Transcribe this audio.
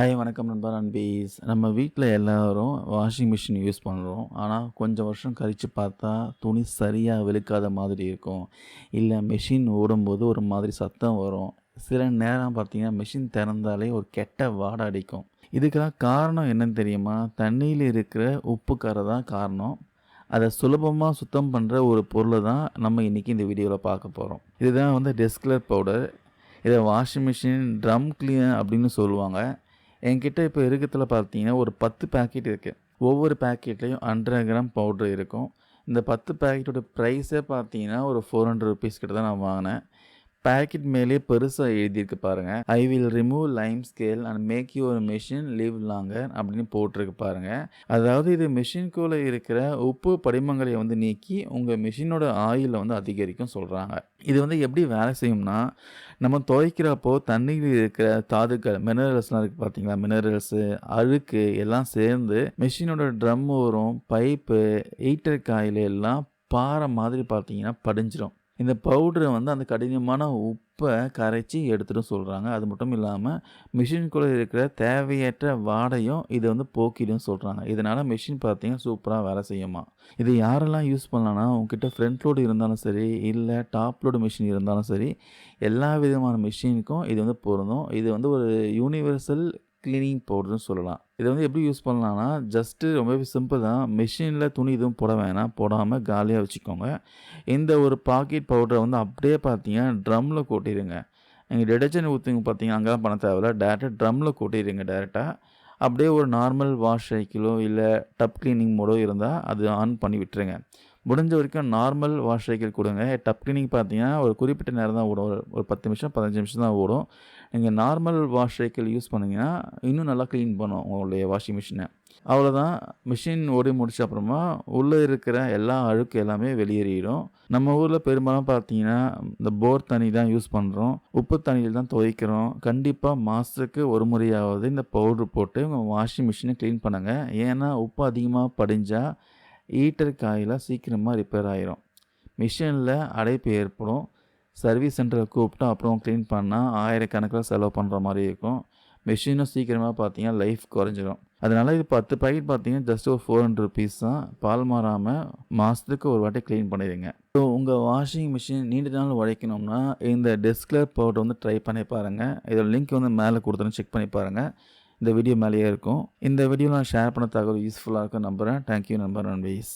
Hi வணக்கம் நண்பா நண்பீஸ். நம்ம வீட்ல எல்லாரும் வாஷிங் மிஷின் யூஸ் பண்ணுறோம். ஆனால் கொஞ்சம் வருஷம் கழித்து பார்த்தா துணி சரியாக வெளுக்காத மாதிரி இருக்கும். இல்லை மிஷின் ஓடும்போது ஒரு மாதிரி சத்தம் வரும். சில நேரம் பார்த்தீங்கன்னா மிஷின் திறந்தாலே ஒரு கெட்ட வாடை அடிக்கும். இதுக்கெல்லாம் காரணம் என்னன்னு தெரியுமா? தண்ணியில் இருக்கிற உப்பு கரை தான் காரணம். அதை சுலபமாக சுத்தம் பண்ணுற ஒரு பொருளை தான் நம்ம இன்றைக்கி இந்த வீடியோவில் பார்க்க போகிறோம். இதுதான் வந்து டெஸ்க்லர் பவுடர். இதை வாஷிங் மிஷின் ட்ரம் கிளீனர் அப்படின்னு சொல்லுவாங்க. என்கிட்ட இப்போ இருக்கத்துல பார்த்தீங்கன்னா ஒரு 10 பேக்கெட் இருக்குது. ஒவ்வொரு பேக்கெட்லேயும் 100 கிராம் பவுட்ரு இருக்கும். இந்த 10 பேக்கெட்டோட ப்ரைஸே பார்த்தீங்கன்னா ஒரு ₹400 கிட்ட தான் நான் வாங்கினேன். பேக்கெட் மேலேயே பெருசாக எழுதியிருக்கு பாருங்கள். I will remove lime scale and make your machine live longer அப்படின்னு போட்டிருக்கு பாருங்கள். அதாவது இது மிஷின்குள்ளே இருக்கிற உப்பு படிமங்களை வந்து நீக்கி உங்கள் மிஷினோட ஆயிலை வந்து அதிகரிக்கும் சொல்கிறாங்க. இது வந்து எப்படி வேலை செய்யும்னா, நம்ம துவைக்கிறப்போ தண்ணியில் இருக்கிற தாதுக்கள் மினரல்ஸ்லாம் இருக்குது பார்த்தீங்களா, மினரல்ஸு அழுக்கு எல்லாம் சேர்ந்து மிஷினோட ட்ரம் வரும் பைப்பு ஹீட்டர் காயில் எல்லாம் பாறை மாதிரி பார்த்தீங்கன்னா படிஞ்சிடும். இந்த பவுடரை வந்து அந்த கடினமான உப்பை கரைச்சி எடுத்துகிட்டு சொல்கிறாங்க. அது மட்டும் இல்லாமல் மிஷினுக்குள்ளே இருக்கிற தேவையற்ற வாடையும் இதை வந்து போக்கிடும் சொல்கிறாங்க. இதனால் மிஷின் பார்த்தீங்கன்னா சூப்பராக வேலை செய்யுமா. இது யாரெல்லாம் யூஸ் பண்ணலான்னா, உங்ககிட்ட ஃப்ரண்ட் லோடு இருந்தாலும் சரி, இல்லை டாப் லோடு மிஷின் இருந்தாலும் சரி, எல்லா விதமான மிஷினுக்கும் இது வந்து பொருந்தும். இது வந்து ஒரு யூனிவர்சல் கிளீனிங் பவுடர்னு சொல்லலாம். இதை வந்து எப்படி யூஸ் பண்ணலான்னா, ஜஸ்ட்டு ரொம்பவே சிம்பிள் தான். மிஷினில் துணி எதுவும் போட வேணாம், போடாமல் காலியாக வச்சுக்கோங்க. இந்த ஒரு பாக்கெட் பவுடரை வந்து அப்படியே பார்த்தீங்கன்னா ட்ரம்மில் கொட்டிடுங்க. நீங்கள் டிடர்ஜென்ட் ஊற்றுங்க பார்த்தீங்கன்னா அங்கெல்லாம் பண்ண தேவையில்ல, டேரெக்டாக ட்ரம்மில் கொட்டிடுங்க டேரெக்டாக. அப்படியே ஒரு நார்மல் வாஷ் சைக்கிளோ இல்லை டப் கிளீனிங் மோடோ இருந்தால் அது ஆன் பண்ணி விட்டுருங்க. முடிஞ்ச வரைக்கும் நார்மல் வாஷ் சைக்கிள் கொடுங்க. டப் கிளீனிங் பார்த்தீங்கன்னா ஒரு குறிப்பிட்ட நேரம் தான் ஓடும். ஒரு 10 நிமிஷம் 15 நிமிஷம் தான் ஓடும். நீங்கள் நார்மல் வாஷ் சைக்கிள் யூஸ் பண்ணிங்கன்னா இன்னும் நல்லா க்ளீன் பண்ணும் உங்களுடைய வாஷிங் மிஷினை. அவ்வளோதான். மிஷின் ஓடி முடிச்ச அப்புறமா உள்ளே இருக்கிற எல்லா அழுக்கு எல்லாமே வெளியேறிடும். நம்ம ஊரில் பெரும்பாலும் பார்த்தீங்கன்னா இந்த போர் தண்ணி தான் யூஸ் பண்ணுறோம். உப்பு தண்ணியில் தான் துவைக்கிறோம். கண்டிப்பாக மாதத்துக்கு ஒரு முறையாவது இந்த பவுட்ரு போட்டு உங்கள் வாஷிங் மிஷினை க்ளீன் பண்ணுங்கள். ஏன்னா உப்பு அதிகமாக படிஞ்சால் ஹீட்டர் காயில் சீக்கிரமாக ரிப்பேர் ஆகிரும். மிஷினில் அடைப்பு ஏற்படும். சர்வீஸ் சென்டரில் கூப்பிட்டு அப்புறம் க்ளீன் பண்ணால் ஆயிரக்கணக்கில் செலவு பண்ணுற மாதிரி இருக்கும். மிஷினும் சீக்கிரமாக பார்த்தீங்கன்னா லைஃப் குறைஞ்சிடும். அதனால் இது 10 பாக்கெட் பார்த்தீங்கன்னா ஜஸ்ட் ஒரு ₹400 தான். பால் மாறாமல் மாதத்துக்கு ஒரு வாட்டி க்ளீன் பண்ணிடுங்க. ஸோ உங்கள் வாஷிங் மிஷின் நீண்ட நாள் உழைக்கணும்னா இந்த டெஸ்க்லர் பவுடர் வந்து ட்ரை பண்ணி பாருங்கள். இதோட லிங்க் வந்து மேலே கொடுத்துன்னு செக் பண்ணி பாருங்கள். இந்த வீடியோ மேலேயே இருக்கும். இந்த வீடியோ நான் ஷேர் பண்ண தகவல் யூஸ்ஃபுல்லாக இருக்கும் நம்புகிறேன். தேங்க்யூ நண்பர் நண்பீஸ்.